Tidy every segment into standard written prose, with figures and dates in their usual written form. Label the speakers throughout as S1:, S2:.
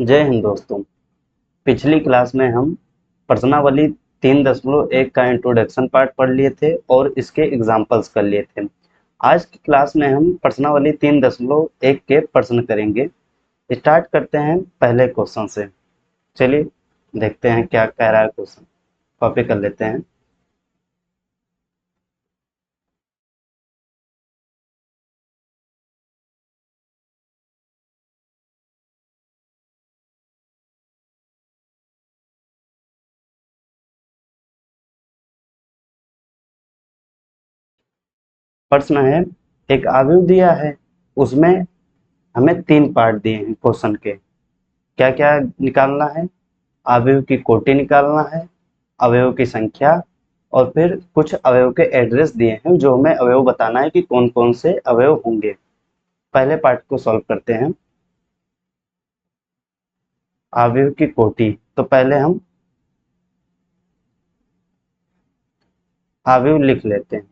S1: जय हिंद दोस्तों। पिछली क्लास में हम प्रश्नावली 3.1 का इंट्रोडक्शन पार्ट पढ़ लिए थे और इसके एग्जाम्पल्स कर लिए थे। आज की क्लास में हम प्रश्नावली 3.1 के प्रश्न करेंगे। स्टार्ट करते हैं पहले क्वेश्चन से। चलिए देखते हैं क्या कह रहा है क्वेश्चन। कॉपी कर लेते हैं। प्रश्न है, एक आव्यूह दिया है, उसमें हमें 3 पार्ट दिए हैं क्वेश्चन के। क्या क्या निकालना है? अवयव की कोटि निकालना है, अवयव की संख्या, और फिर कुछ अवयव के एड्रेस दिए हैं जो हमें अवयव बताना है कि कौन कौन से अवयव होंगे। पहले पार्ट को सॉल्व करते हैं। अवयव की कोटि, तो पहले हम अवयव लिख लेते हैं।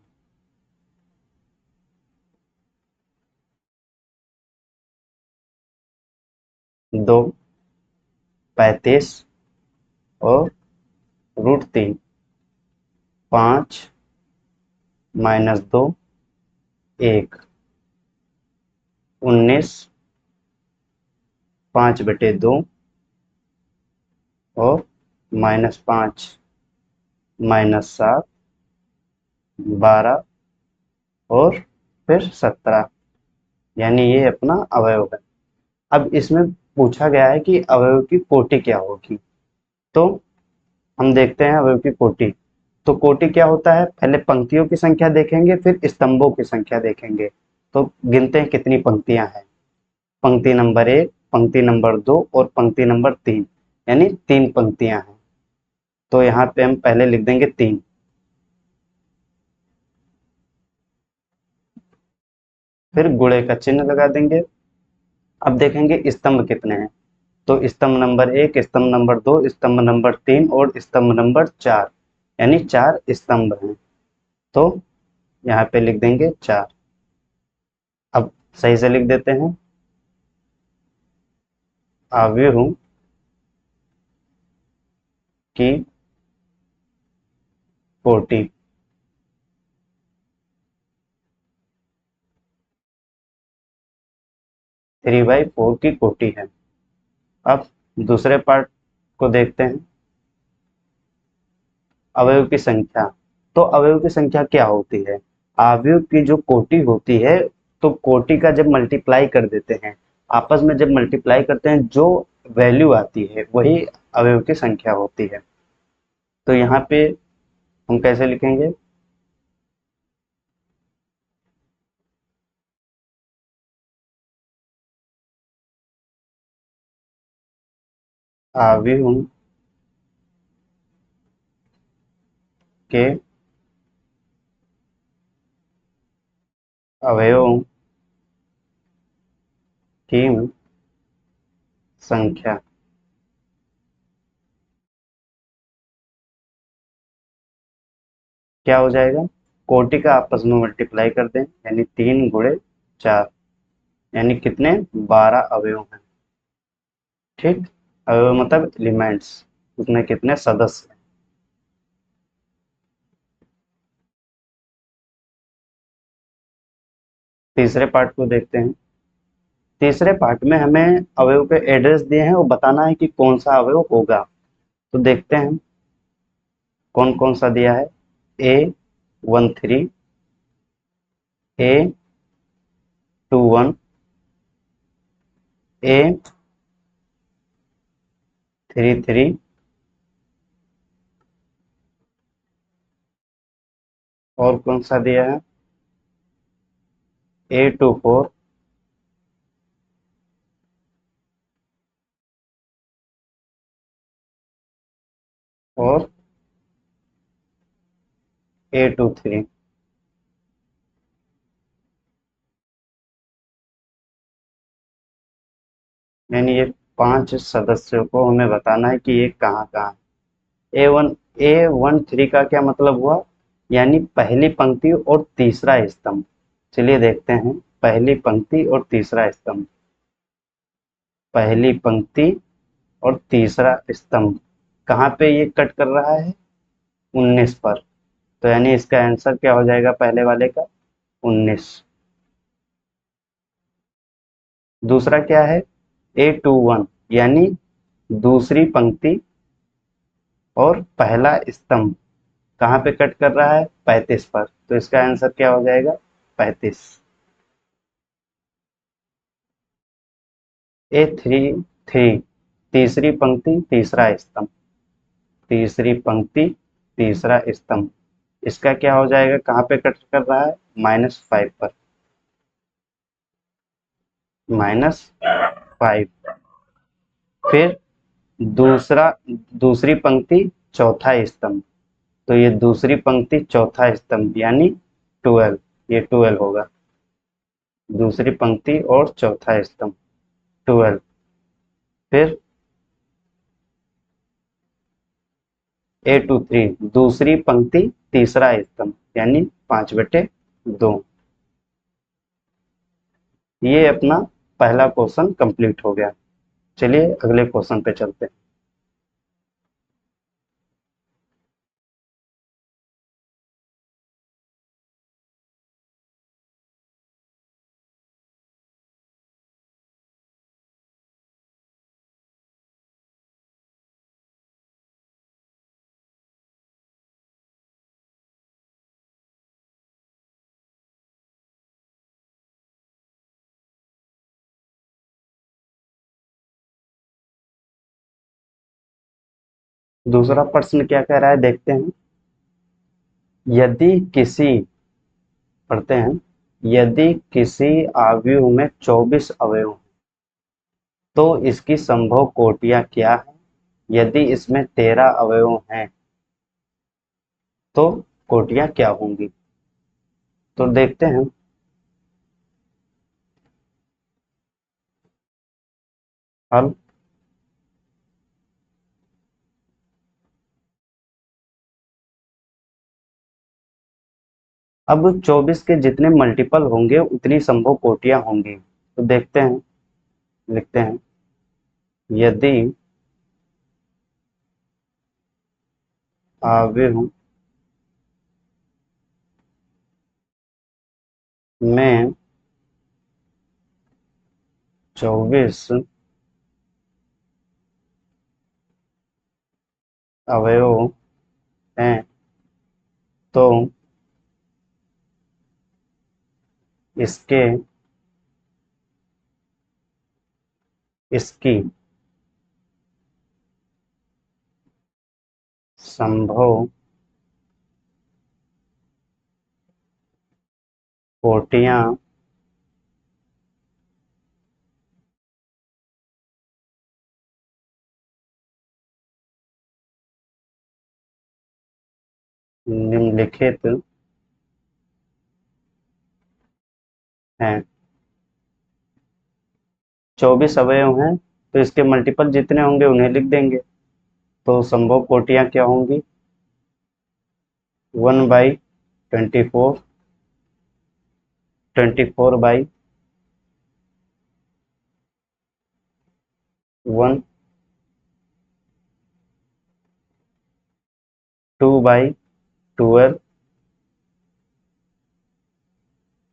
S1: दो, 35 और √3, 5 -2, 1, 19, 5/2 और -5, -7, 12 और फिर 17, यानी ये अपना अवयव है। अब इसमें पूछा गया है कि अवयव की कोटि क्या होगी। तो हम देखते हैं अवयव की कोटि। तो कोटि क्या होता है? पहले पंक्तियों की संख्या देखेंगे, फिर स्तंभों की संख्या देखेंगे। तो गिनते हैं कितनी पंक्तियां हैं। पंक्ति नंबर 1, पंक्ति नंबर 2 और पंक्ति नंबर 3, यानी 3 पंक्तियां हैं। तो यहाँ पे हम पहले लिख देंगे 3, फिर गुणे का चिन्ह लगा देंगे। अब देखेंगे स्तंभ कितने हैं। तो स्तंभ नंबर 1, स्तंभ नंबर 2, स्तंभ नंबर 3 और स्तंभ नंबर 4, यानी 4 स्तंभ हैं। तो यहाँ पे लिख देंगे 4। अब सही से लिख देते हैं। अवयव की कोटि। 3/4 की कोटि है। अब दूसरे पार्ट को देखते हैं। अवयव की संख्या। तो अवयव की संख्या क्या होती है? अवयव की जो कोटि होती है, तो कोटि का जब मल्टीप्लाई कर देते हैं, आपस में जब मल्टीप्लाई करते हैं, जो वैल्यू आती है वही अवयव की संख्या होती है। तो यहाँ पे हम कैसे लिखेंगे? अवयव के अवयवों की संख्या। क्या हो जाएगा? कोटि का आपस में मल्टीप्लाई कर दें, यानी 3 × 4, यानी कितने? 12 अवयव हैं। ठीक। अवयव मतलब एलिमेंट्स, उसमें कितने सदस्य हैं। तीसरे पार्ट को देखते हैं। तीसरे पार्ट में हमें अवयव के एड्रेस दिए हैं, वो बताना है कि कौन सा अवयव होगा। तो देखते हैं कौन कौन सा दिया है। A13, A21, A33 और कौन सा दिया है? A24 और A23, यानी ये 5 सदस्यों को हमें बताना है कि ये कहाँ कहाँ है। A13 का क्या मतलब हुआ? यानी पहली पंक्ति और तीसरा स्तंभ। चलिए देखते हैं पहली पंक्ति और तीसरा स्तंभ। पहली पंक्ति और तीसरा स्तंभ, कहाँ पे ये कट कर रहा है? 19 पर। तो यानी इसका आंसर क्या हो जाएगा पहले वाले का? 19। दूसरा क्या है? A21, यानी दूसरी पंक्ति और पहला स्तंभ कहाँ पे कट कर रहा है? 35 पर। तो इसका आंसर क्या हो जाएगा? 35। A33, तीसरी पंक्ति तीसरा स्तंभ, तीसरी पंक्ति तीसरा स्तंभ, इसका क्या हो जाएगा? कहाँ पे कट कर रहा है? -5 पर। -5। फिर दूसरा दूसरी पंक्ति चौथा स्तंभ, तो ये दूसरी पंक्ति चौथा स्तंभ यानी 12, ये 12 होगा। दूसरी पंक्ति और चौथा स्तंभ 12। फिर A23, दूसरी पंक्ति तीसरा स्तंभ यानी 5/2। ये अपना पहला क्वेश्चन कंप्लीट हो गया। चलिए अगले क्वेश्चन पे चलते हैं। दूसरा प्रश्न क्या कह रहा है देखते हैं। यदि किसी पढ़ते हैं, यदि किसी अवयव में 24 अवयव हैं, तो इसकी संभव कोटियां क्या है? यदि इसमें 13 अवयव हैं तो कोटियां क्या होंगी? तो देखते हैं। हल, अब 24 के जितने मल्टीपल होंगे उतनी संभव कोटियां होंगी। तो देखते हैं, लिखते हैं। यदि अवयव में 24 अवयव हैं तो इसके इसकी संभव कोटियां निम्नलिखित हैं। 24 अवयव हैं तो इसके मल्टीपल जितने होंगे उन्हें लिख देंगे। तो संभव कोटियां क्या होंगी? 1/24, 24/1, 2/12,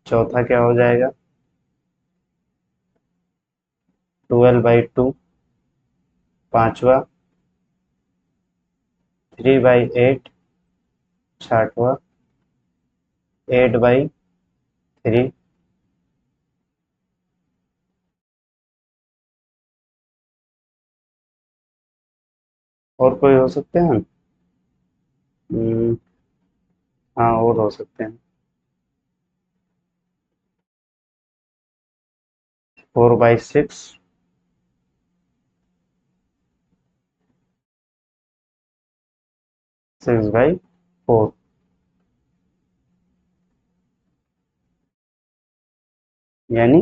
S1: चौथा क्या हो जाएगा? 12/2, पांचवा 3/8, छठवा 8/3। और कोई हो सकते हैं? हम्म, हाँ और हो सकते हैं। 4/6, 6/4। यानी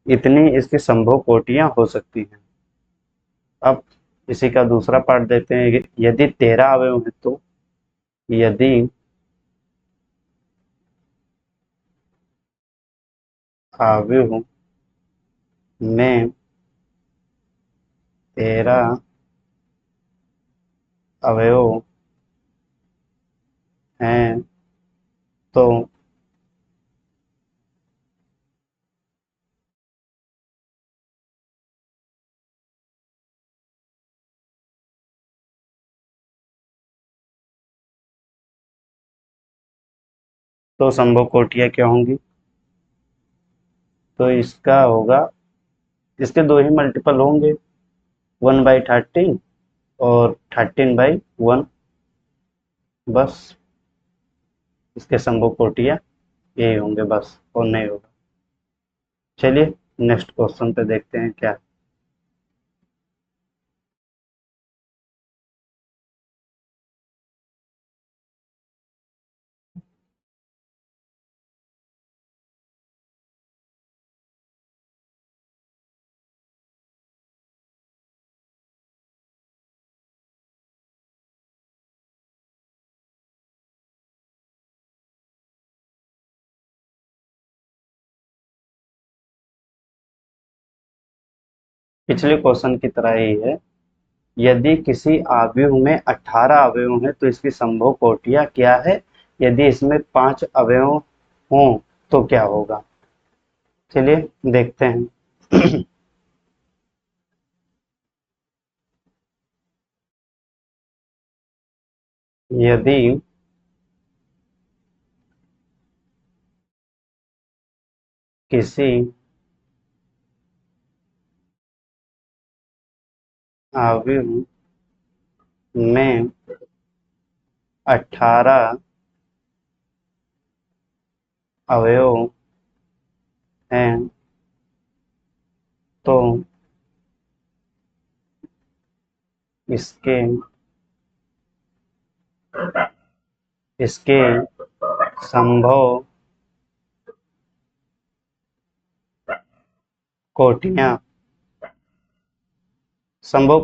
S1: इतनी इसकी संभव कोटियां हो सकती हैं। अब इसी का दूसरा पार्ट देते हैं। यदि 13 अवयव हैं तो यदि अवयव में 13 अवयव हैं तो संभव कोटियाँ क्या होंगी? तो इसका होगा, इसके दो ही मल्टीपल होंगे, 1/13 और 13/1। बस इसके संभव कोटियाँ यही होंगे बस, और नहीं होगा। चलिए नेक्स्ट क्वेश्चन पे देखते हैं क्या है। पिछले क्वेश्चन की तरह ही है। यदि किसी आव्यूह में 18 अवयव हैं तो इसकी संभव कोटियाँ क्या है? यदि इसमें 5 अवयव हों तो क्या होगा? चलिए देखते हैं। यदि किसी आव्यूह में 18 अवयव हैं तो इसके इसके संभव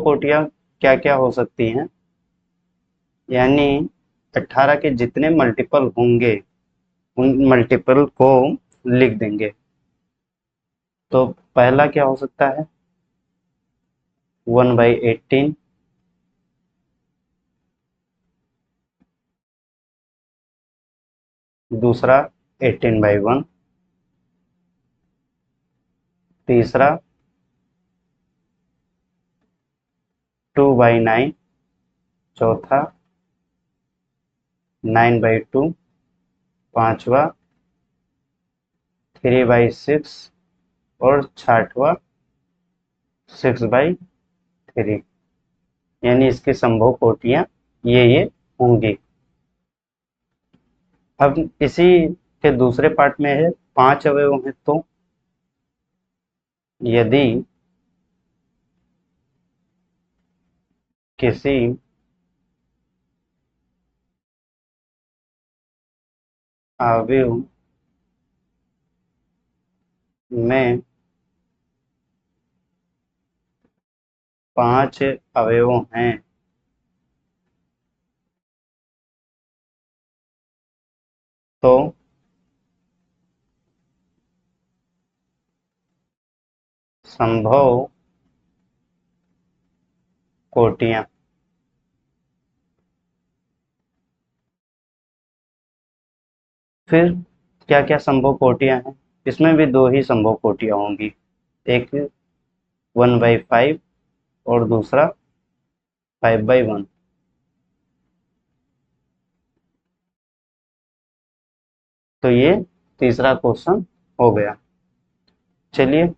S1: कोटियाँ क्या क्या हो सकती हैं? यानी 18 के जितने मल्टीपल होंगे उन मल्टीपल को लिख देंगे। तो पहला क्या हो सकता है? 1/18। दूसरा 18/1। तीसरा 2/9। चौथा 9/2। पांचवा 3/6। और छठवा 6/3। यानी इसकी संभव कोटियां ये होंगी। अब इसी के दूसरे पार्ट में है 5 अवयव हैं तो यदि किसी अवयव में 5 अवयव हैं तो संभव कोटियां। फिर क्या क्या संभव कोटियां हैं? इसमें भी दो ही संभव कोटियां होंगी, एक 1/5 और दूसरा 5/1। तो ये तीसरा क्वेश्चन हो गया। चलिए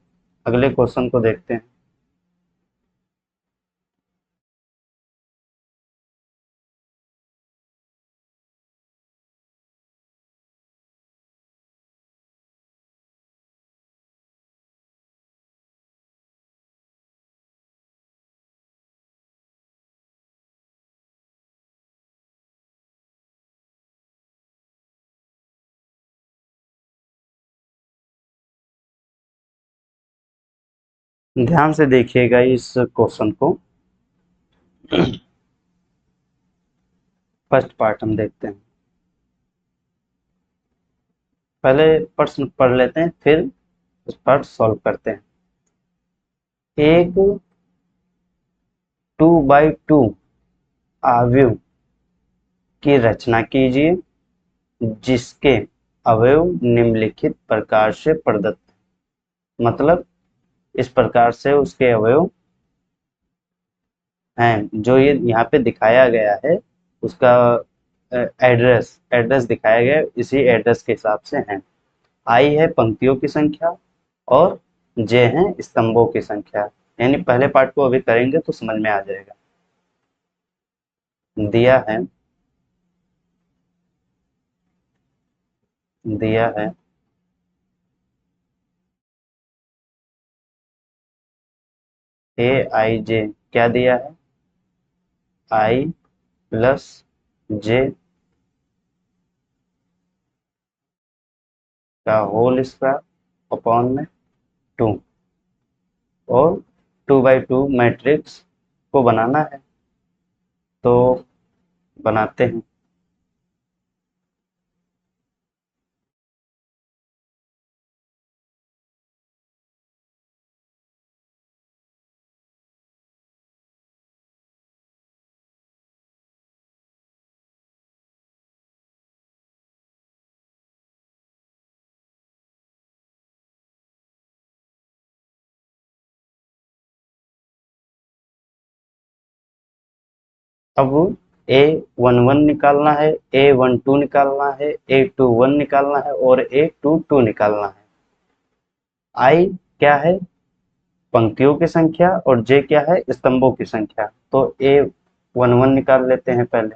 S1: अगले क्वेश्चन को देखते हैं। ध्यान से देखिएगा इस क्वेश्चन को। फर्स्ट पार्ट हम देखते हैं। पहले प्रश्न पढ़ लेते हैं, फिर उस पर सॉल्व करते हैं। एक 2/2 अवयव की रचना कीजिए जिसके अवयव निम्नलिखित प्रकार से प्रदत्त, मतलब इस प्रकार से उसके अवयव हैं जो ये यहाँ पे दिखाया गया है, उसका एड्रेस एड्रेस दिखाया गया है, इसी एड्रेस के हिसाब से हैं। आई है पंक्तियों की संख्या और जे हैं स्तंभों की संख्या। यानी पहले पार्ट को अभी करेंगे तो समझ में आ जाएगा। दिया है, दिया है ए आई जे, क्या दिया है, आई प्लस जे का होल स्क्वायर अपॉन में 2, और 2/2 मैट्रिक्स को बनाना है तो बनाते हैं। अब A11 निकालना है, A12 निकालना है, A21 निकालना है और A22 निकालना है। आई क्या है, पंक्तियों की संख्या, और जे क्या है, स्तंभों की संख्या। तो A11 निकाल लेते हैं पहले,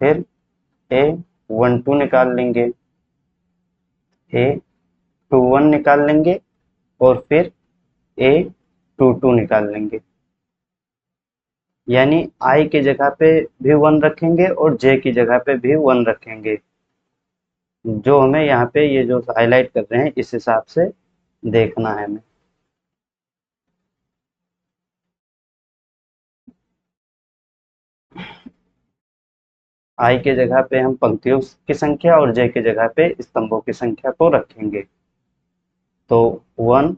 S1: फिर A12 निकाल लेंगे, A21 निकाल लेंगे और फिर A22 निकाल लेंगे। यानी आई की जगह पे भी 1 रखेंगे और जे की जगह पे भी 1 रखेंगे। जो हमें यहाँ पे ये जो हाईलाइट कर रहे हैं इस हिसाब से देखना है हमें। आई के जगह पे हम पंक्तियों की संख्या और जे की जगह पे स्तंभों की संख्या को रखेंगे। तो 1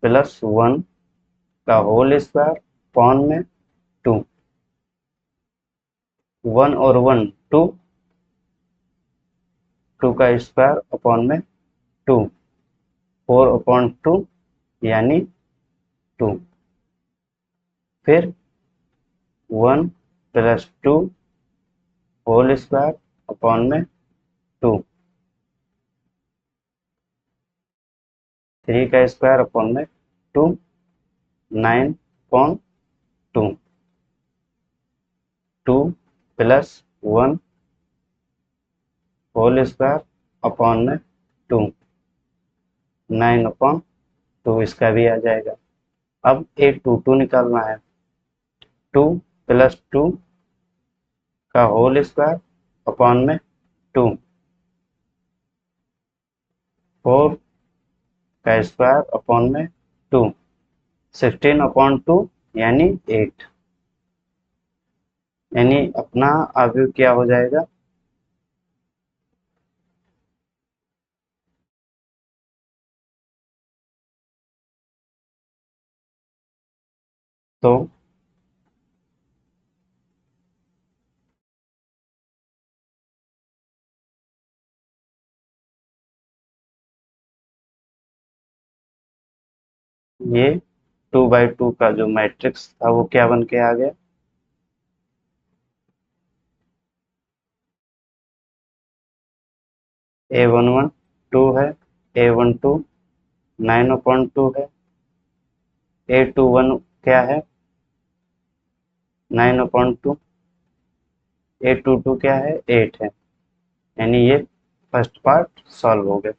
S1: प्लस 1 का होल स्क्वायर अपॉन में 2, 1 और 1 2, 2 का स्क्वायर अपॉन में 2, 4 अपॉन 2 यानी 2, फिर 1 प्लस 2 होल स्क्वायर अपॉन में 2, 3 का स्क्वायर अपॉन में 2, 9 upon 2, 2 plus 1 whole square upon में 2, 9 अपॉन 2 इसका भी आ जाएगा। अब A22 निकालना है, 2 प्लस 2 का होल स्क्वायर अपॉन में 2, 4 का स्क्वायर अपॉन में 2, 16 अपॉन 2 यानी 8। यानी अपना अवयव क्या हो जाएगा, तो ये 2/2 का जो मैट्रिक्स था वो क्या बन के आ गया, A11 2 है, A12 9 अपॉन 2 है, A21 क्या है, 9 अपॉन 2, A22 क्या है, 8 है। यानी ये फर्स्ट पार्ट सॉल्व हो गया।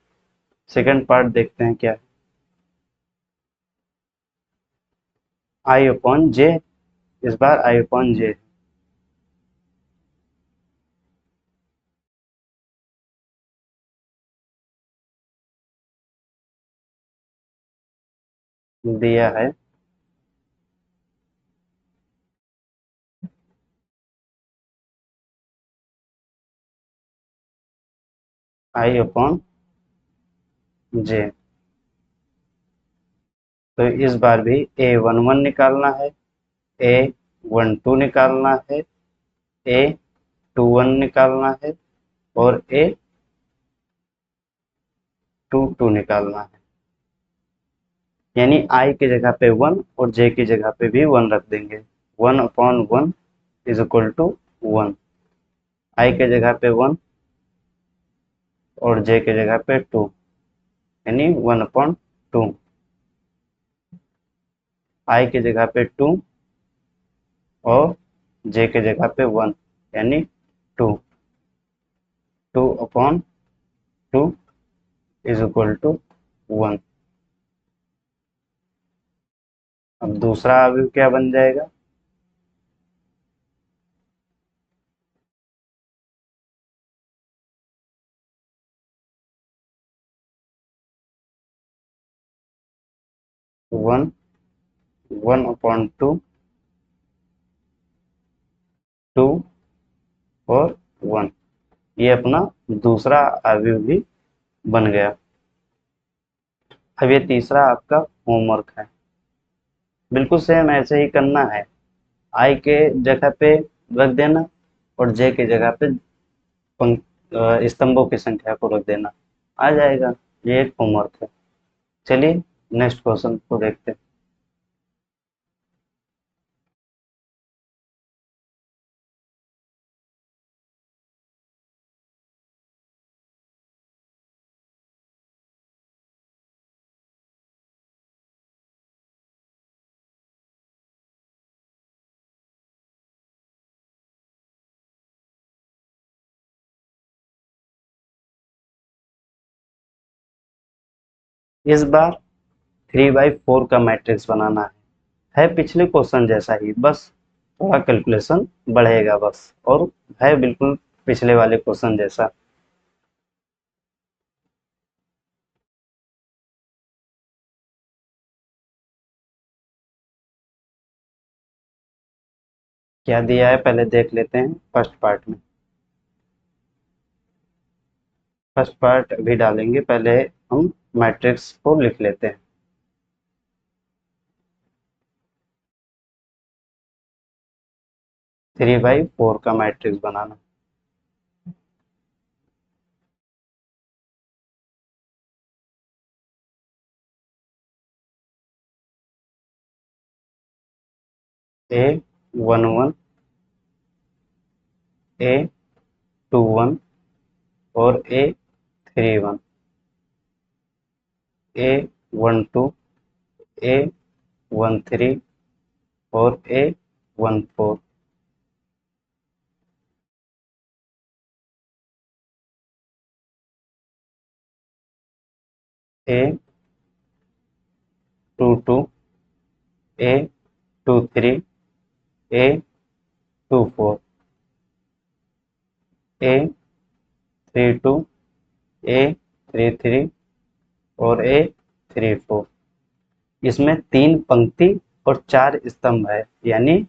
S1: सेकंड पार्ट देखते हैं क्या है। आई अपॉन जे, इस बार आई अपॉन जे दिया है, आई अपॉन जे। तो इस बार भी A11 निकालना है, A12 निकालना है, A21 निकालना है और A22 निकालना है। यानी I की जगह पे 1 और J की जगह पे भी 1 रख देंगे। 1/1 इज इक्वल टू 1। I की जगह पे 1 और J की जगह पे 2, यानी 1/2। I की जगह पे 2 और J की जगह पे 1, यानी 2। 2/2 इज इक्वल टू 1। अब दूसरा अवयव क्या बन जाएगा? वन 1/2, 2 और 1। ये अपना दूसरा अवयव भी बन गया। अब ये तीसरा आपका होमवर्क है। बिल्कुल सेम ऐसे ही करना है। आई के जगह पे रख देना और जे के जगह पे स्तंभों की संख्या को रख देना, आ जाएगा। ये एक होमवर्क है। चलिए नेक्स्ट क्वेश्चन को देखते हैं। 'इस बार 3/4 का मैट्रिक्स बनाना है पिछले क्वेश्चन जैसा ही, बस थोड़ा कैलकुलेशन बढ़ेगा बस, और है बिल्कुल पिछले वाले क्वेश्चन जैसा। क्या दिया है पहले देख लेते हैं फर्स्ट पार्ट में। फर्स्ट पार्ट अभी डालेंगे, पहले हम मैट्रिक्स को लिख लेते हैं। 3/4 का मैट्रिक्स बनाना। A11, A21 और A31। A12, A13 और A14। A22, A23, A24, A32, A33 और A34। इसमें 3 पंक्ति और 4 स्तंभ है, यानी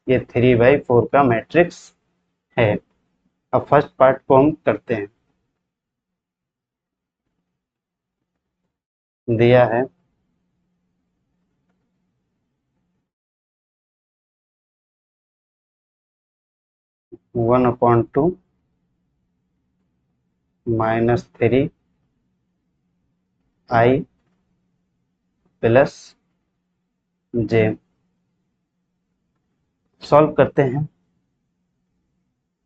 S1: ये 3/4 का मैट्रिक्स है। अब फर्स्ट पार्ट को हम करते हैं। दिया है 1/2 -3 I प्लस जे। सॉल्व करते हैं।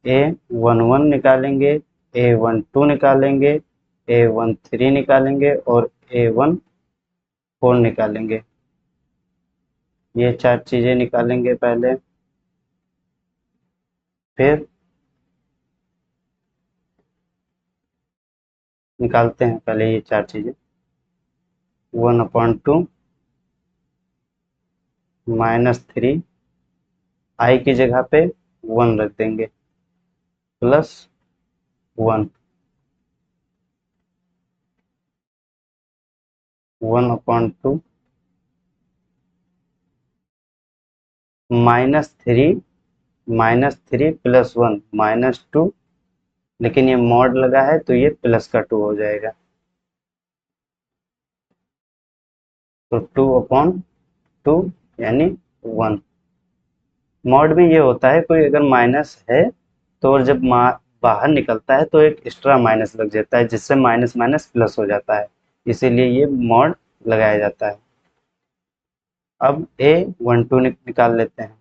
S1: A11 निकालेंगे, A12 निकालेंगे, A13 निकालेंगे और A14 निकालेंगे। ये 4 चीजें निकालेंगे पहले, फिर निकालते हैं पहले ये 4 चीजें। 1/2 -3 I की जगह पे 1 रख देंगे, प्लस 1, 1/2 -3 प्लस 1 -2, लेकिन ये मॉड लगा है तो ये प्लस का 2 हो जाएगा, तो 2/2 यानी 1। मॉड में ये होता है कोई अगर माइनस है तो और जब बाहर निकलता है तो एक एक्स्ट्रा माइनस लग जाता है जिससे माइनस माइनस प्लस हो जाता है, इसीलिए ये मॉड लगाया जाता है। अब A12 निकाल लेते हैं।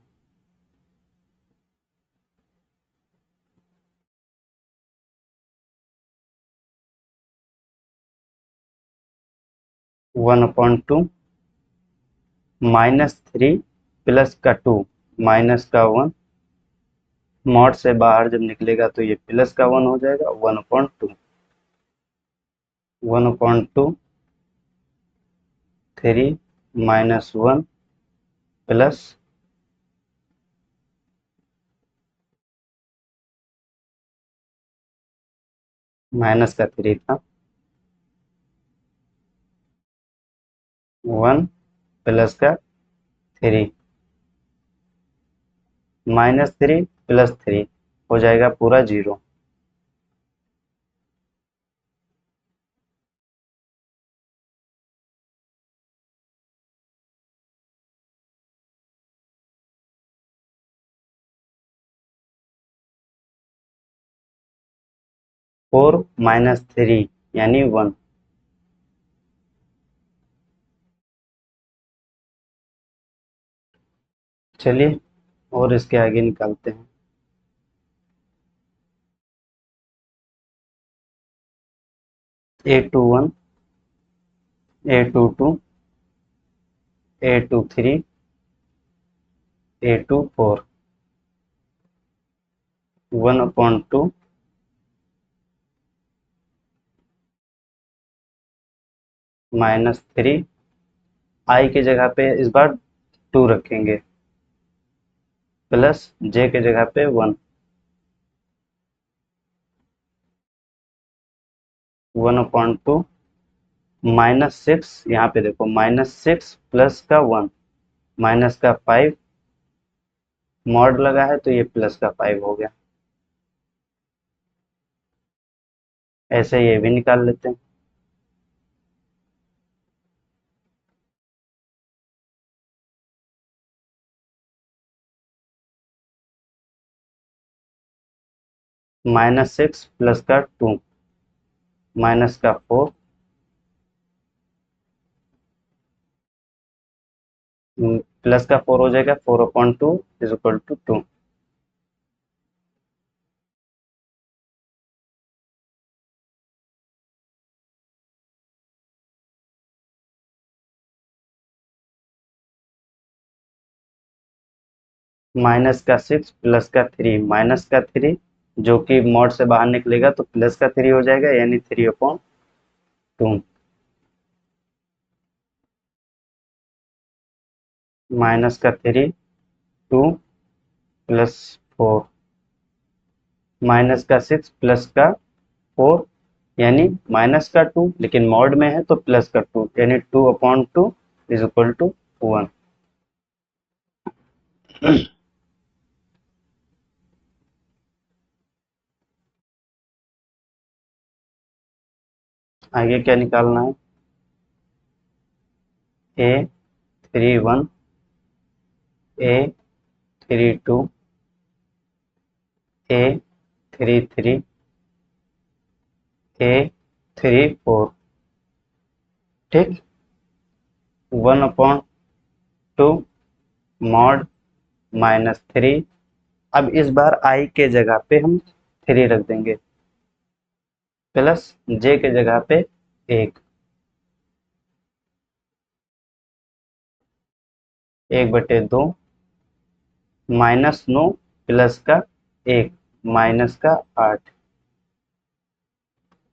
S1: 1/2 -3 प्लस का 2 माइनस का 1, मॉड से बाहर जब निकलेगा तो ये प्लस का 1 हो जाएगा। 1/2 1/2 3 -1 प्लस माइनस का 3 था 1 प्लस का 3 -3 प्लस 3 हो जाएगा पूरा 0। 4 -3 यानी 1। चलिए और इसके आगे निकालते हैं। A21 A22 A23 A24 1/2 -3 I की जगह पे इस बार 2 रखेंगे प्लस J की जगह पे 1 1/2 -6 यहाँ पे देखो -6 प्लस का 1 माइनस का 5 मॉड लगा है तो ये प्लस का 5 हो गया। ऐसे ये भी निकाल लेते हैं। -6 प्लस का 2 माइनस का 4 प्लस का 4 हो जाएगा 4/2 इज इक्वल टू 2। माइनस का 6 प्लस का 3 माइनस का 3 जो कि मॉड से बाहर निकलेगा तो प्लस का 3 हो जाएगा यानी 3/2 माइनस का 3 2 प्लस 4 माइनस का 6 प्लस का 4 यानी माइनस का 2 लेकिन मॉड में है तो प्लस का 2 यानी 2/2 इज इक्वल टू 1। आगे क्या निकालना है। A31 A32 A33 A34 ठीक। 1/2 मॉड -3। अब इस बार I के जगह पे हम 3 रख देंगे प्लस J के जगह पे 1 1/2 -9 प्लस का 1 माइनस का 8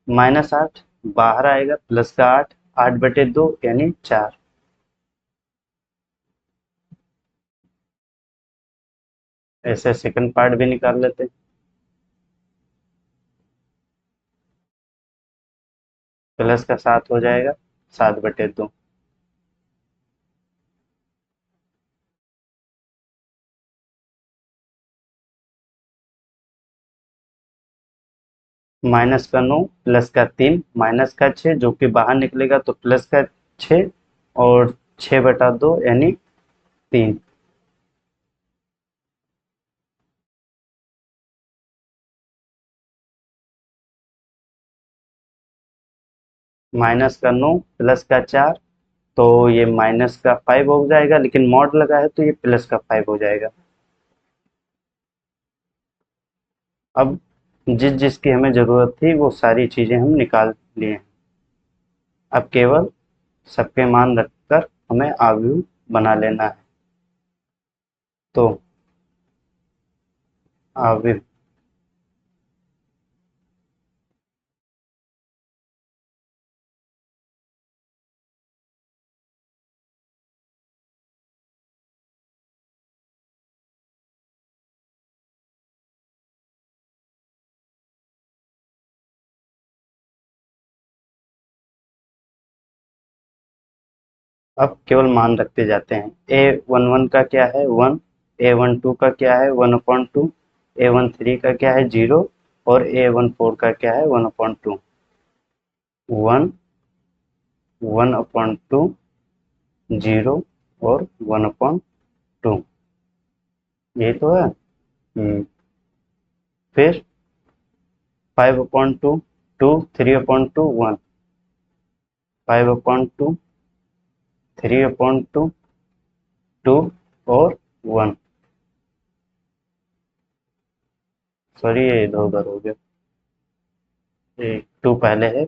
S1: -8 बाहर आएगा प्लस का 8 8/2 यानी 4। ऐसे सेकंड पार्ट भी निकाल लेते हैं। प्लस का 7 हो जाएगा 7/2 माइनस का 9 प्लस का 3 माइनस का 6 जो कि बाहर निकलेगा तो प्लस का 6 और 6/2 यानी 3 माइनस का 9 प्लस का 4, तो ये माइनस का 5 हो जाएगा, लेकिन मॉड लगा है तो ये प्लस का 5 हो जाएगा। अब जिस जिसकी हमें ज़रूरत थी वो सारी चीज़ें हम निकाल लिए हैं। अब केवल सबके मान रखकर हमें आव्यूह बना लेना है। तो आव्यूह अब केवल मान रखते जाते हैं। A11 का क्या है 1, A12 का क्या है 1/2, A13 का क्या है 0 और A14 का क्या है 1/2। 1, 1/2, 0 और 1/2, यही तो है। फिर 5/2, 2, 3/2, 1, 5/2, 3/2, 2 और 1। सॉरी ये इधर उधर हो गया, ये 2 पहले है,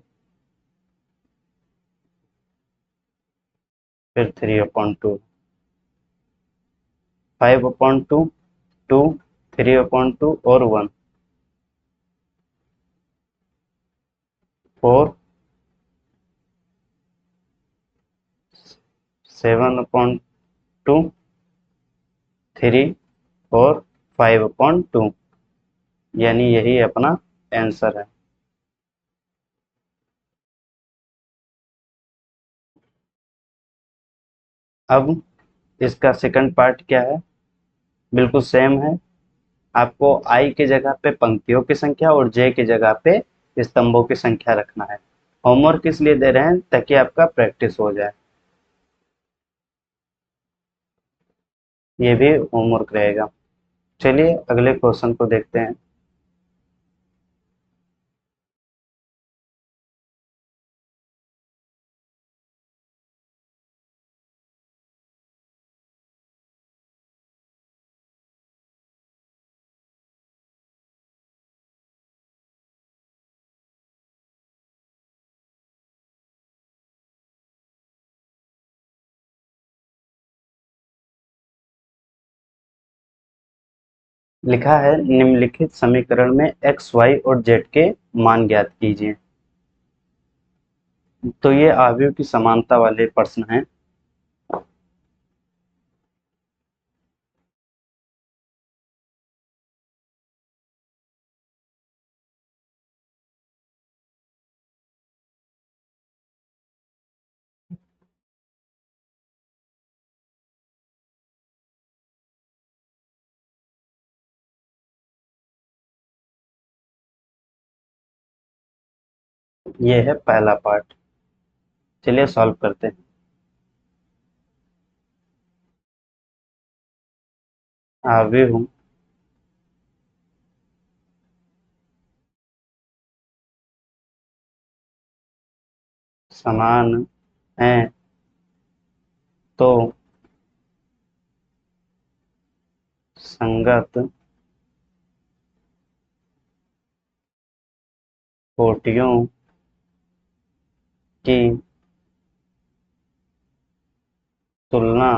S1: फिर 3/2, 5/2, 2, 3/2 और 1, 4, 7/2, 3 और 5/2, यानी यही अपना आंसर है। अब इसका सेकंड पार्ट क्या है, बिल्कुल सेम है। आपको आई की जगह पे पंक्तियों की संख्या और जे की जगह पे स्तंभों की संख्या रखना है। होमवर्क किस लिए दे रहे हैं, ताकि आपका प्रैक्टिस हो जाए। ये भी होमवर्क रहेगा। चलिए अगले क्वेश्चन को देखते हैं। लिखा है निम्नलिखित समीकरण में एक्स वाई और जेड के मान ज्ञात कीजिए। तो ये आव्यूह की समानता वाले प्रश्न हैं। ये है पहला पार्ट। चलिए सॉल्व करते हैं। आव्यूह समान हैं तो संगत कोटियों की तुलना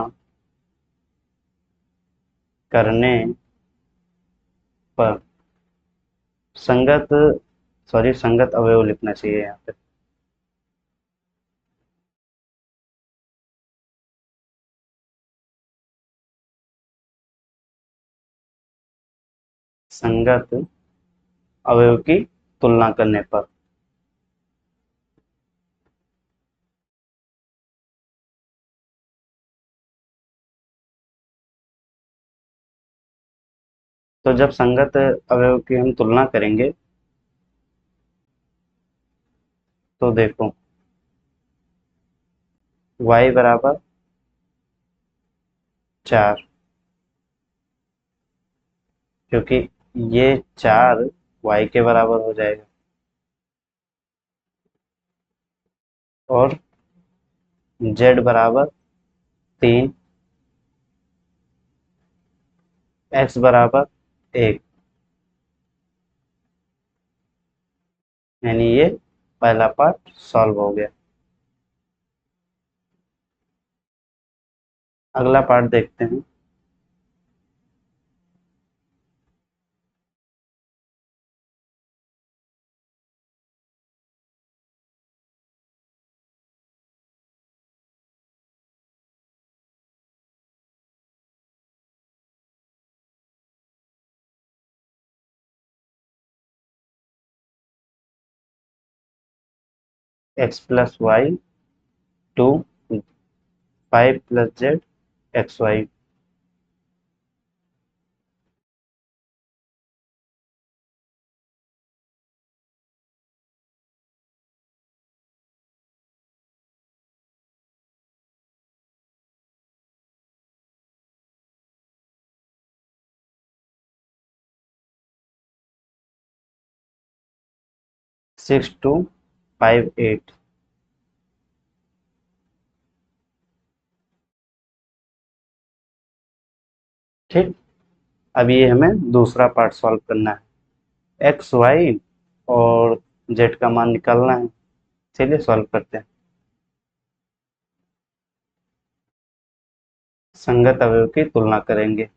S1: करने पर संगत, सॉरी संगत अवयव लिखना चाहिए यहाँ पे। संगत अवयव की तुलना करने पर। तो जब संगत अवयव की हम तुलना करेंगे तो देखो y बराबर 4, क्योंकि ये 4 y के बराबर हो जाएगा। और z बराबर 3, x बराबर 1, यानी ये पहला पार्ट सॉल्व हो गया। अगला पार्ट देखते हैं। x plus y 2, 5 plus z x y. 6258। ठीक। अब ये हमें दूसरा पार्ट सॉल्व करना है, एक्स वाई और जेड का मान निकालना है। चलिए सॉल्व करते हैं। संगत अवयव की तुलना करेंगे।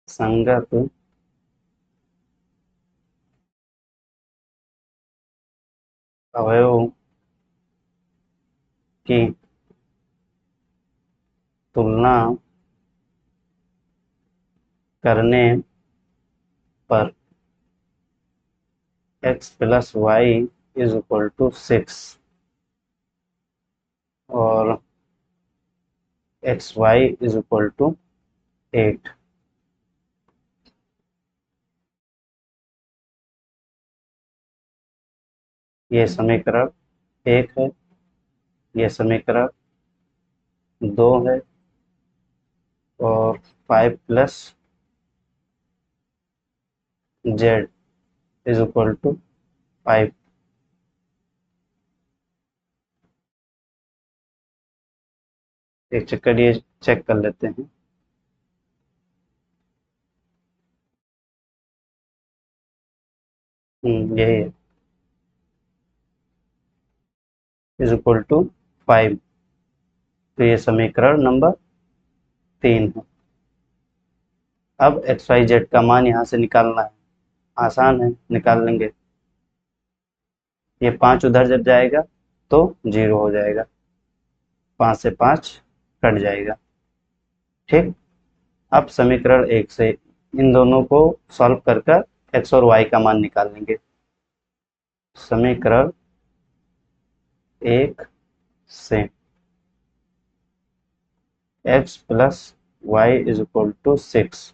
S1: संगत अवयव की तुलना करने पर x plus y is equal to 6 और x y is equal to 8। ये समीकरण 1 है, ये समीकरण 2 है, और 5 plus Z is equal to 5। एक चक्कर ये चेक कर लेते हैं। यही है, इज इक्वल टू 5। तो ये समीकरण नंबर 3 है। अब एक्स वाई जेड का मान यहाँ से निकालना है। आसान है, निकाल लेंगे। ये 5 उधर जब जाएगा तो 0 हो जाएगा, 5 से 5 कट जाएगा। ठीक। अब समीकरण 1 से इन दोनों को सॉल्व कर कर एक्स और वाई का मान निकाल लेंगे। समीकरण 1 से x plus y is equal to 6।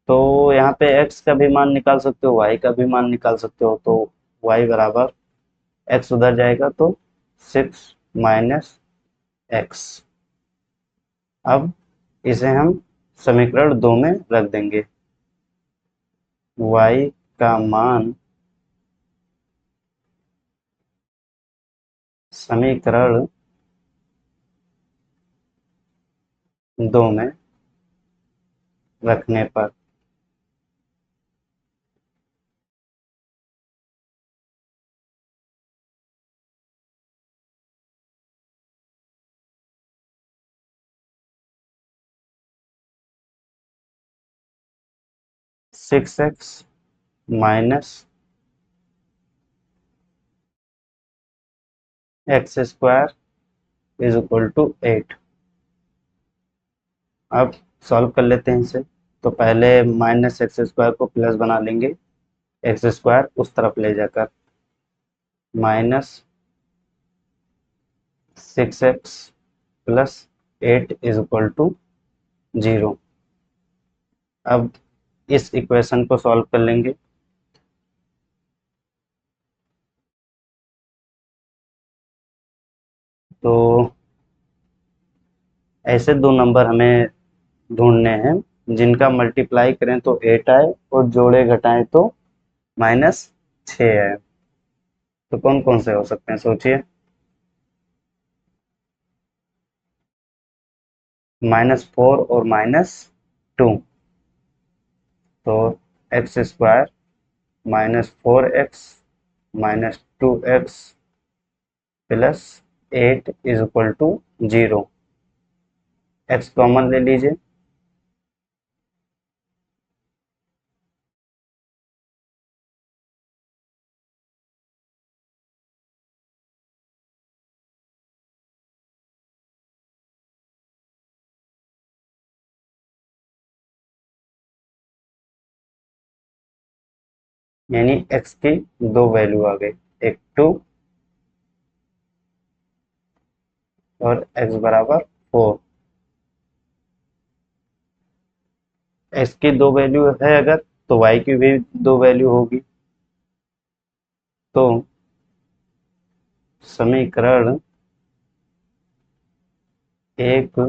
S1: तो यहाँ पे x का भी मान निकाल सकते हो, y का भी मान निकाल सकते हो। तो y बराबर x उधर जाएगा तो 6 माइनस एक्स। अब इसे हम समीकरण 2 में रख देंगे। y का मान समीकरण 2 में रखने पर 6x minus x square is equal to 8। अब सॉल्व कर लेते हैं इसे। तो पहले माइनस एक्स स्क्वायर को प्लस बना लेंगे, एक्स स्क्वायर उस तरफ ले जाकर। Minus 6x plus 8 is equal to 0। अब इस इक्वेशन को सॉल्व कर लेंगे। तो ऐसे दो नंबर हमें ढूंढने हैं जिनका मल्टीप्लाई करें तो 8 आए और जोड़े घटाएं तो -6 आए। तो कौन कौन से हो सकते हैं, सोचिए। -4 और -2। तो x² -4x -2x +8 = 0। x common ले लीजिए। यानी x की दो वैल्यू आ गई, एक 2 और x बराबर 4। x की दो वैल्यू है अगर, तो y की भी दो वैल्यू होगी। तो समीकरण एक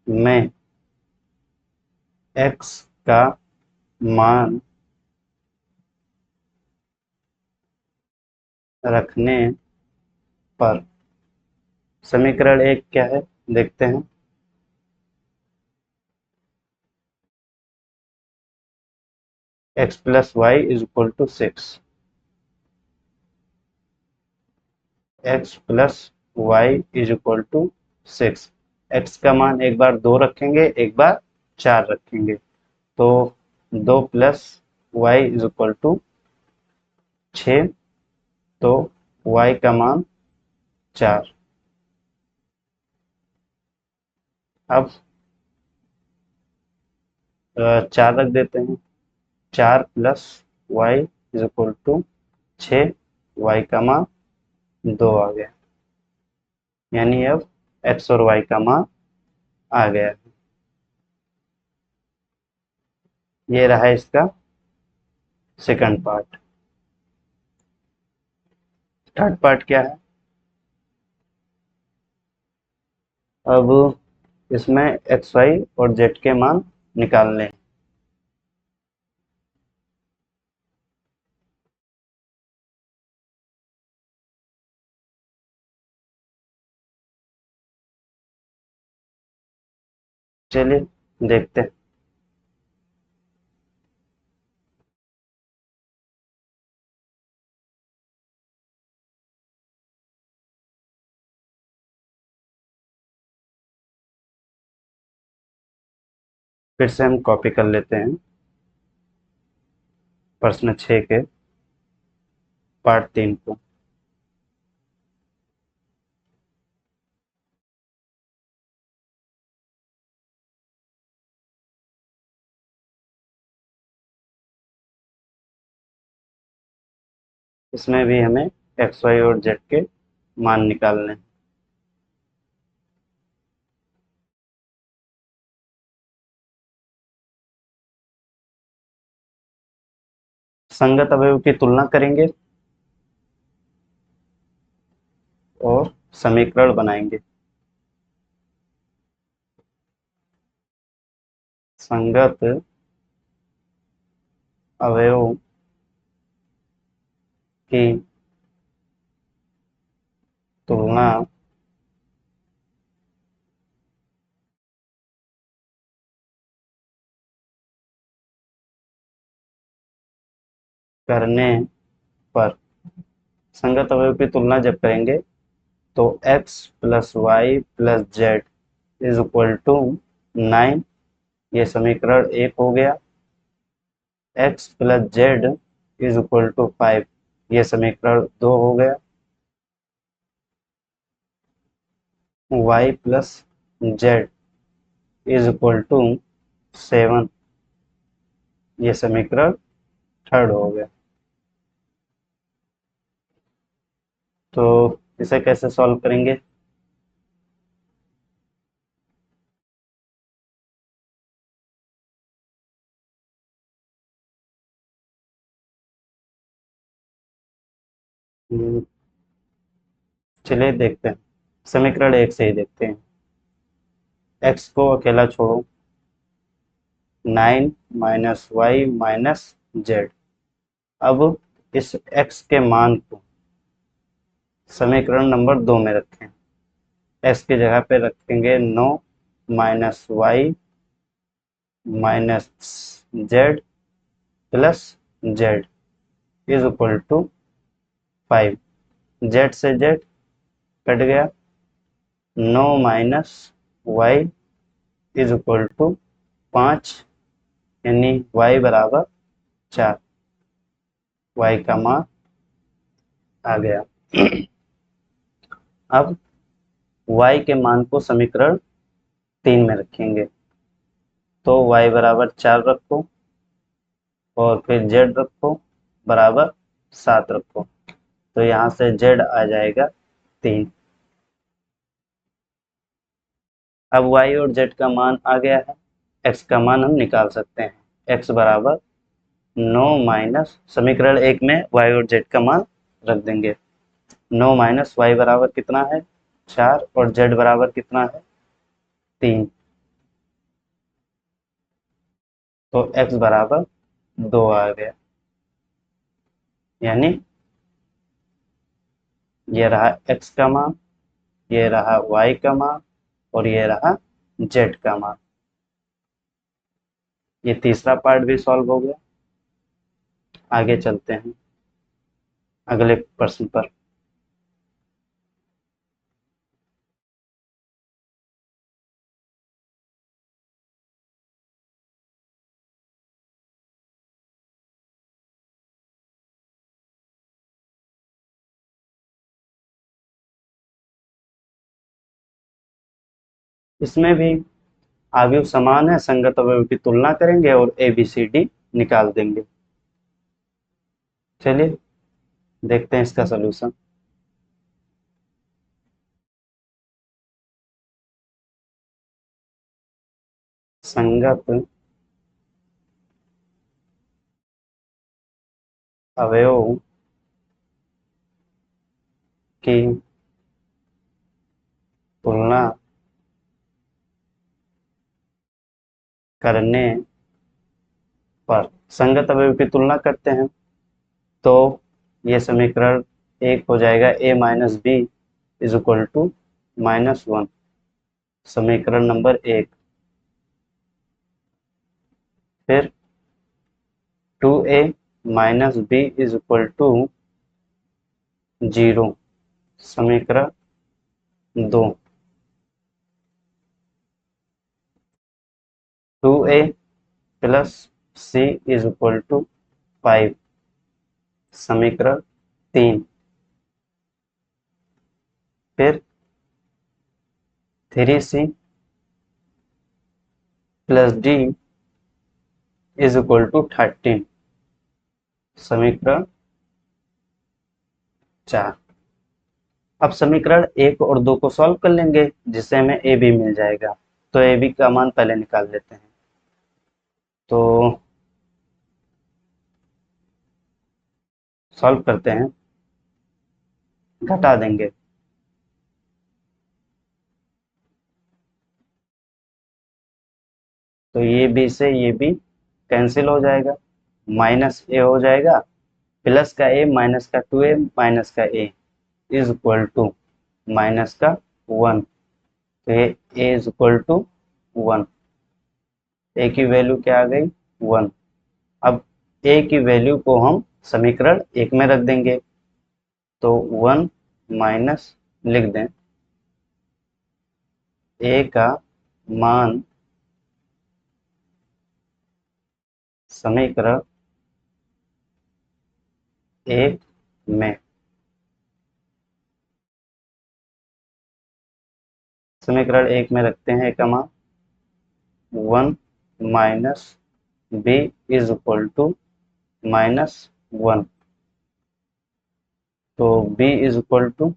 S1: में x का मान रखने पर, समीकरण एक क्या है देखते हैं। x + y = 6। x + y = 6। x का मान एक बार 2 रखेंगे, एक बार 4 रखेंगे। तो 2 + y = 6। तो y का मान 4। अब 4 रख देते हैं। 4 + y = 6। y का मान 2 आ गया। यानी अब x और y का मान आ गया। ये रहा इसका सेकंड पार्ट। थर्ड पार्ट क्या है? अब इसमें एक्स वाई और जेड के मान निकालने हैं। चलिए देखते हैं। फिर से हम कॉपी कर लेते हैं प्रश्न 6 के पार्ट 3 को। इसमें भी हमें एक्स वाई और जेड के मान निकालने हैं। संगत अवयव की तुलना करेंगे और समीकरण बनाएंगे। संगत अवयव की तुलना करने पर, संगत अवयव की तुलना जब करेंगे तो x + y + z = 9। ये समीकरण एक हो गया। x + z = 5। ये समीकरण दो हो गया। y + z = 7। ये समीकरण थर्ड हो गया। तो इसे कैसे सॉल्व करेंगे? चलिए देखते हैं। समीकरण एक से ही देखते हैं। x को अकेला छोड़ो, 9 माइनस वाई माइनस जेड। अब इस x के मान को समीकरण नंबर 2 में रखें। x की जगह पे रखेंगे 9 minus Y minus Z plus Z is equal to 5। Z से जेड कट गया, 9 minus Y is equal to 5, यानी y बराबर 4। y का मान आ गया। अब y के मान को समीकरण 3 में रखेंगे, तो y बराबर 4 रखो और फिर z रखो बराबर 7 रखो, तो यहाँ से z आ जाएगा 3। अब y और z का मान आ गया है, x का मान हम निकाल सकते हैं। x बराबर 9 माइनस, समीकरण 1 में y और z का मान रख देंगे। 9 माइनस वाई बराबर कितना है 4 और z बराबर कितना है 3, तो x बराबर 2 आ गया। यानी ये रहा x का मान, ये रहा y का मान और ये रहा z का मान। ये तीसरा पार्ट भी सॉल्व हो गया। आगे चलते हैं अगले प्रश्न पर। इसमें भी अवयव समान है, संगत अवयव की तुलना करेंगे और ए बी सी डी निकाल देंगे। चलिए देखते हैं इसका सलूशन। संगत अवयव की तुलना करने पर, संगत अवयव की तुलना करते हैं तो ये समीकरण 1 हो जाएगा a minus b is equal to -1। समीकरण नंबर 1। फिर 2a minus b is equal to 0। समीकरण 2। 2a plus c is equal to 5। समीकरण 3। फिर 3c plus d is equal to 13। समीकरण 4। अब समीकरण 1 और 2 को सॉल्व कर लेंगे, जिससे हमें ए बी मिल जाएगा। तो ए बी का मान पहले निकाल लेते हैं। तो सॉल्व करते हैं, घटा देंगे। तो ये बी से ये बी कैंसिल हो जाएगा, माइनस ए हो जाएगा, प्लस का ए माइनस का 2a माइनस का ए इज इक्वल टू माइनस का 1। तो ये ए इज इक्वल टू 1। ए की वैल्यू क्या आ गई 1। अब ए की वैल्यू को हम समीकरण 1 में रख देंगे, तो 1 माइनस लिख दें ए का मान समीकरण 1 में। समीकरण 1 में रखते हैं ए का मान 1 minus b is equal to -1। तो b इज इक्वल टू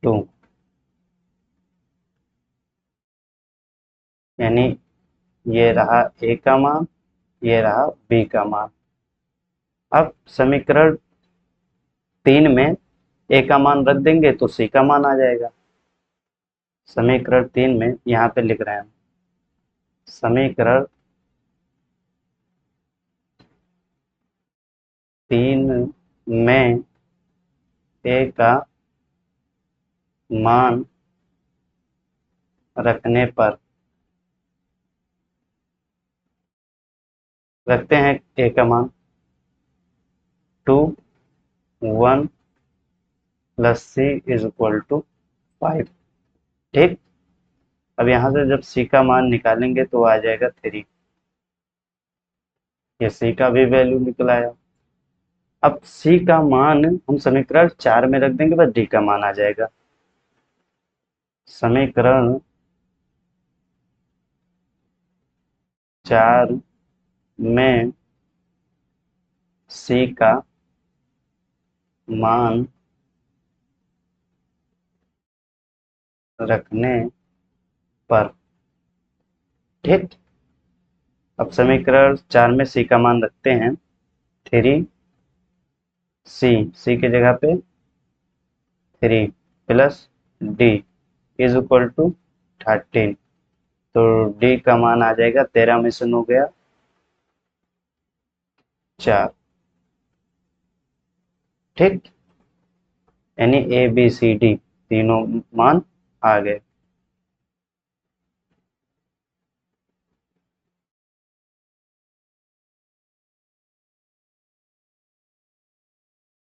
S1: 2, यानी ये रहा a का मान, ये रहा b का मान। अब समीकरण 3 में a का मान रख देंगे तो c का मान आ जाएगा। समीकरण 3 में यहाँ पे लिख रहे हैं, समीकरण 3 में ए का मान रखने पर, रखते हैं ए का मान 2 1 plus c is equal to 5। ठीक। अब यहाँ से जब सी का मान निकालेंगे तो आ जाएगा 3। ये सी का भी वैल्यू निकल आया। अब सी का मान हम समीकरण 4 में रख देंगे, बस डी का मान आ जाएगा। समीकरण 4 में सी का मान रखने पर, ठीक। अब समीकरण 4 में सी का मान रखते हैं 3 सी, सी की जगह पे 3 plus d is equal to 13। तो डी का मान आ जाएगा 13 में से 9 गया 4। ठीक। यानी ए बी सी डी तीनों मान आ गए।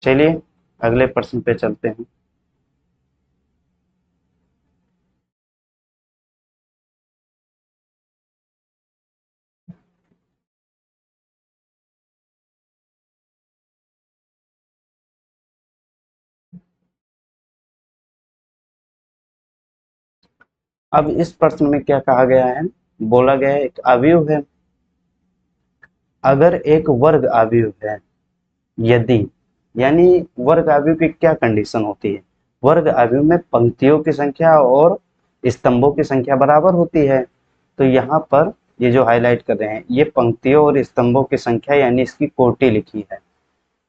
S1: चलिए अगले प्रश्न पे चलते हैं। अब इस प्रश्न में क्या कहा गया है, बोला गया है एक अवयव है, अगर एक वर्ग अवयव है, यदि, यानी वर्ग अवयव की क्या कंडीशन होती है, वर्ग अवयव में पंक्तियों की संख्या और स्तंभों की संख्या बराबर होती है। तो यहाँ पर ये जो हाईलाइट कर रहे हैं ये पंक्तियों और स्तंभों की संख्या यानी इसकी कोटि लिखी है।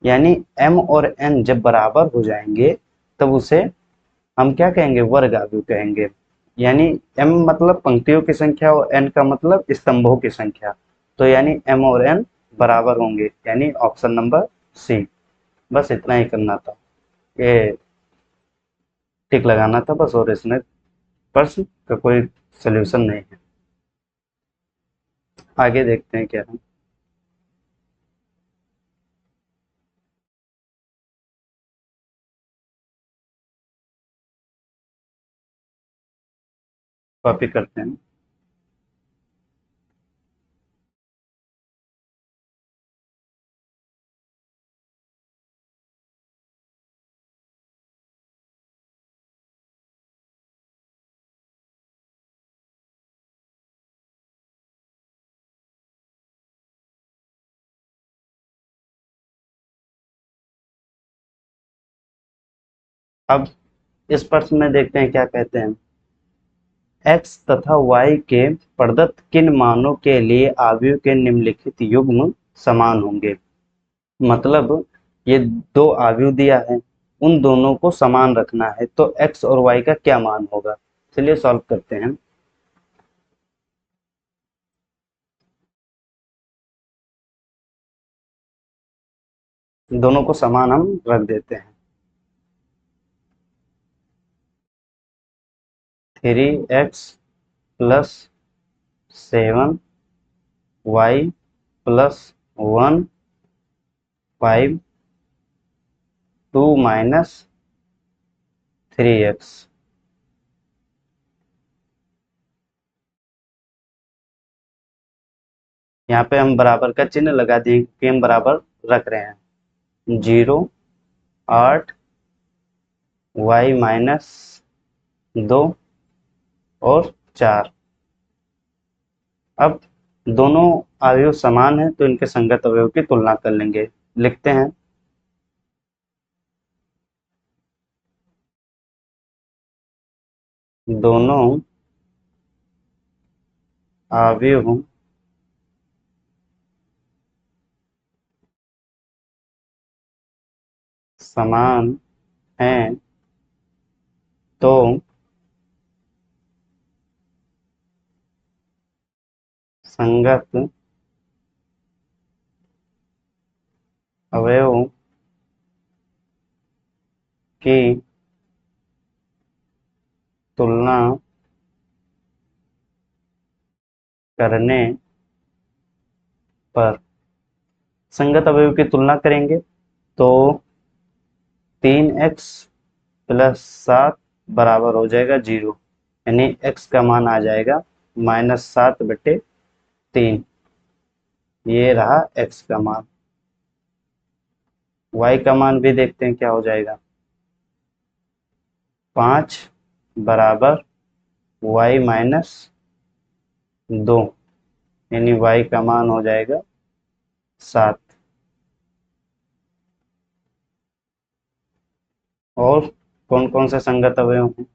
S1: यानी m और n जब बराबर हो जाएंगे तब उसे हम क्या कहेंगे, वर्ग अवयव कहेंगे। यानी m मतलब पंक्तियों की संख्या और n का मतलब स्तंभों की संख्या। तो यानी m और n बराबर होंगे, यानी ऑप्शन नंबर सी। बस इतना ही करना था, ये टिक लगाना था बस, और इसमें प्रश्न का कोई सलूशन नहीं है। आगे देखते हैं क्या है। कॉपी करते हैं। अब इस प्रश्न में देखते हैं क्या कहते हैं। x तथा y के प्रदत्त किन मानों के लिए अवयव के निम्नलिखित युग्म समान होंगे। मतलब ये दो अवयव दिया है, उन दोनों को समान रखना है, तो x और y का क्या मान होगा। चलिए सॉल्व करते हैं। दोनों को समान हम रख देते हैं। 3x plus 7y plus 1 5 2 minus 3x। यहाँ पे हम बराबर का चिन्ह लगा दिए क्योंकि हम बराबर रख रहे हैं। 0 8 y माइनस 2 और 4। अब दोनों अवयव समान हैं तो इनके संगत अवयव की तुलना कर लेंगे। लिखते हैं। दोनों अवयव समान हैं तो संगत अवयव की तुलना करने पर संगत अवयव की तुलना करेंगे तो 3x प्लस 7 बराबर हो जाएगा 0, यानी x का मान आ जाएगा -7/3। ये रहा x का मान। y का मान भी देखते हैं क्या हो जाएगा। 5 बराबर y-2, यानी y का मान हो जाएगा 7। और कौन कौन से संगत अवयव हैं?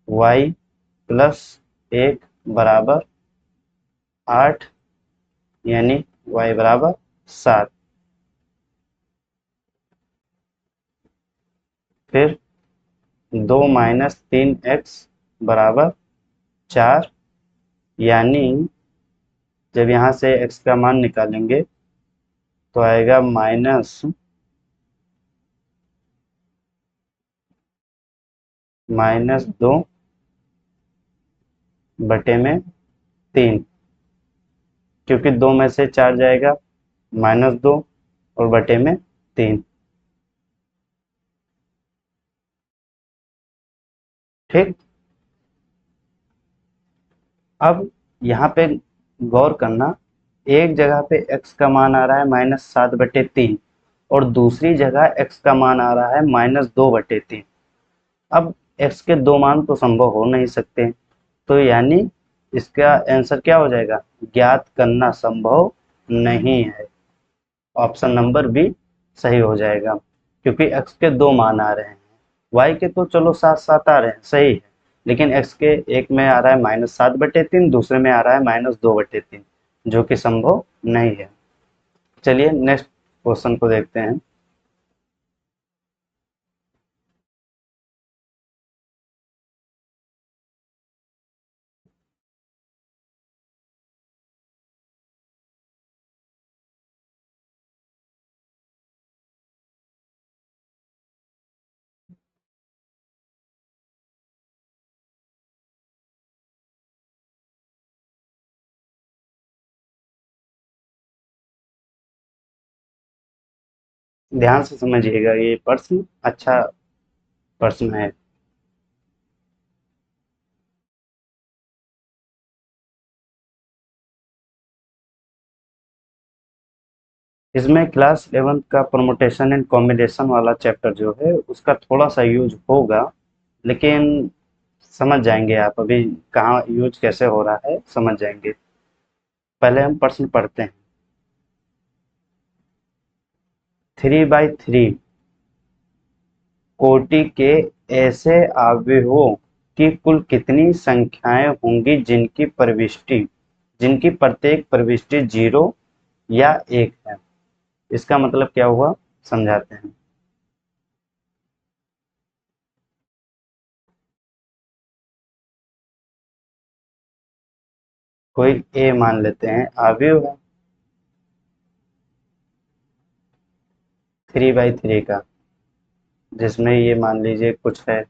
S1: y प्लस 1 बराबर 8, यानी y बराबर 7। फिर 2-3x बराबर 4, यानी जब यहाँ से x का मान निकालेंगे तो आएगा -2/3, क्योंकि 2 में से 4 जाएगा -2 और बटे में 3। ठीक। अब यहाँ पे गौर करना, एक जगह पे x का मान आ रहा है -7/3 और दूसरी जगह x का मान आ रहा है -2/3। अब x के दो मान तो संभव हो नहीं सकते, तो यानी इसका आंसर क्या हो जाएगा? ज्ञात करना संभव नहीं है। ऑप्शन नंबर बी सही हो जाएगा, क्योंकि x के दो मान आ रहे हैं। y के तो चलो साथ साथ आ रहे हैं, सही है, लेकिन x के एक में आ रहा है -7/3, दूसरे में आ रहा है -2/3, जो कि संभव नहीं है। चलिए नेक्स्ट क्वेश्चन को देखते हैं। ध्यान से समझिएगा, ये प्रश्न अच्छा प्रश्न है। इसमें क्लास 11 का परमुटेशन एंड कॉम्बिनेशन वाला चैप्टर जो है उसका थोड़ा सा यूज होगा, लेकिन समझ जाएंगे आप, अभी कहाँ यूज कैसे हो रहा है समझ जाएंगे। पहले हम प्रश्न पढ़ते हैं। 3/3 कोटि के ऐसे अवयवों की कुल कितनी संख्याएं होंगी जिनकी प्रत्येक प्रविष्टि 0 या 1 है? इसका मतलब क्या हुआ, समझाते हैं। कोई ए मान लेते हैं अवयव है 3/3 का, जिसमें ये मान लीजिए कुछ है।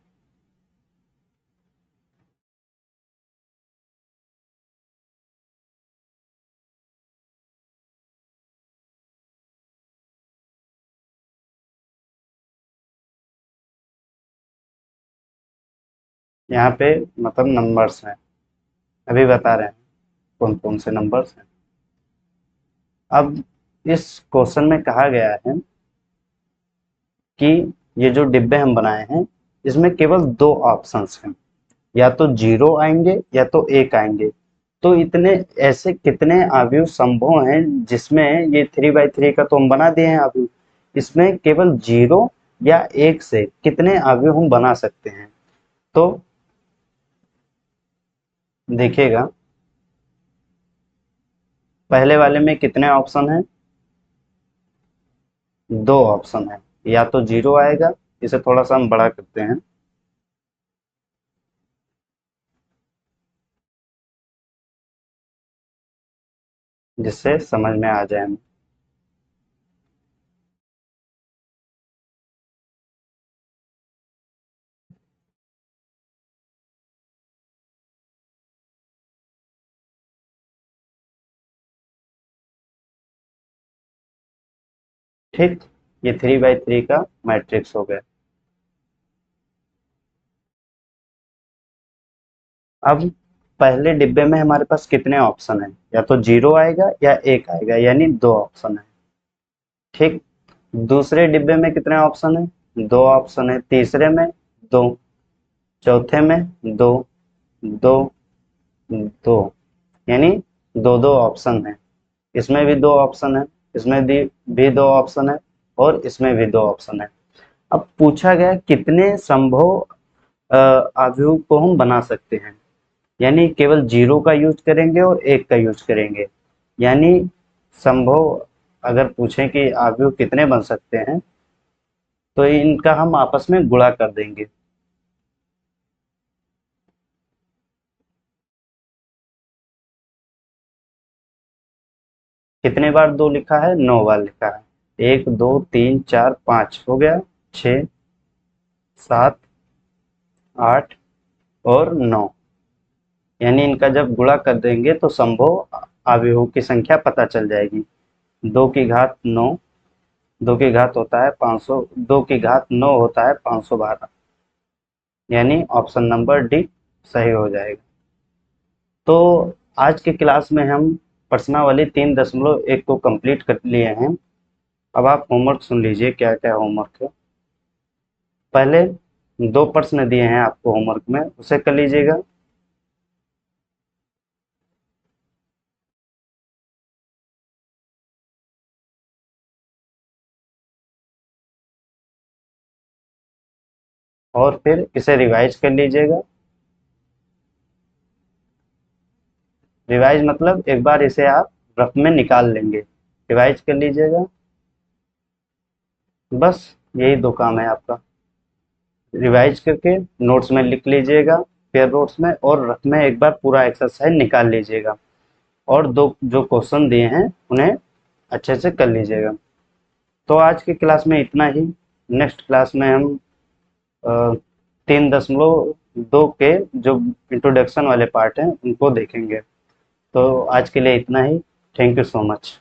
S1: यहाँ पे मतलब नंबर्स हैं, अभी बता रहे हैं कौन कौन से नंबर्स हैं। अब इस क्वेश्चन में कहा गया है कि ये जो डिब्बे हम बनाए हैं इसमें केवल दो ऑप्शंस हैं, या तो 0 आएंगे या तो 1 आएंगे। तो इतने ऐसे कितने अवयव संभव हैं जिसमें ये 3/3 का तो हम बना दिए हैं अवयव, इसमें केवल 0 या 1 से कितने अवयव हम बना सकते हैं? तो देखिएगा, पहले वाले में कितने ऑप्शन हैं? दो ऑप्शन है, या तो 0 आएगा, इसे थोड़ा सा हम बड़ा करते हैं जिससे समझ में आ जाए। ठीक, ये 3 बाई 3 का मैट्रिक्स हो गया। अब पहले डिब्बे में हमारे पास कितने ऑप्शन हैं, या तो 0 आएगा या 1 आएगा, यानी 2 ऑप्शन है। ठीक, दूसरे डिब्बे में कितने ऑप्शन है, 2 ऑप्शन है, तीसरे में 2, चौथे में 2, 2, 2, यानी दो दो ऑप्शन है। इसमें भी 2 ऑप्शन है, इसमें भी 2 ऑप्शन है, और इसमें भी 2 ऑप्शन है। अब पूछा गया कितने संभव अवयव को हम बना सकते हैं, यानी केवल 0 का यूज करेंगे और 1 का यूज करेंगे। यानी संभव अगर पूछें कि अवयव कितने बन सकते हैं, तो इनका हम आपस में गुणा कर देंगे। कितने बार 2 लिखा है, 9 बार लिखा है। 1 2 3 4 5 हो गया, 6 7 8 और 9, यानी इनका जब गुणा कर देंगे तो संभव अवयवों की संख्या पता चल जाएगी। 2 की घात 9, 2 की घात होता है 500, 2 की घात 9 होता है 512, यानी ऑप्शन नंबर डी सही हो जाएगा। तो आज की क्लास में हम प्रश्नावली 3.1 को कंप्लीट कर लिए हैं। अब आप होमवर्क सुन लीजिए, क्या क्या होमवर्क है। पहले 2 प्रश्न दिए हैं आपको होमवर्क में, उसे कर लीजिएगा। और फिर इसे रिवाइज कर लीजिएगा। रिवाइज मतलब एक बार इसे आप रफ में निकाल लेंगे, रिवाइज कर लीजिएगा। बस यही 2 काम है आपका। रिवाइज करके नोट्स में लिख लीजिएगा, पेयर नोट्स में, और रफ में एक बार पूरा एक्सरसाइज निकाल लीजिएगा। और 2 जो क्वेश्चन दिए हैं उन्हें अच्छे से कर लीजिएगा। तो आज की क्लास में इतना ही। नेक्स्ट क्लास में हम 3.2 के जो इंट्रोडक्शन वाले पार्ट हैं उनको देखेंगे। तो आज के लिए इतना ही। Thank you so much.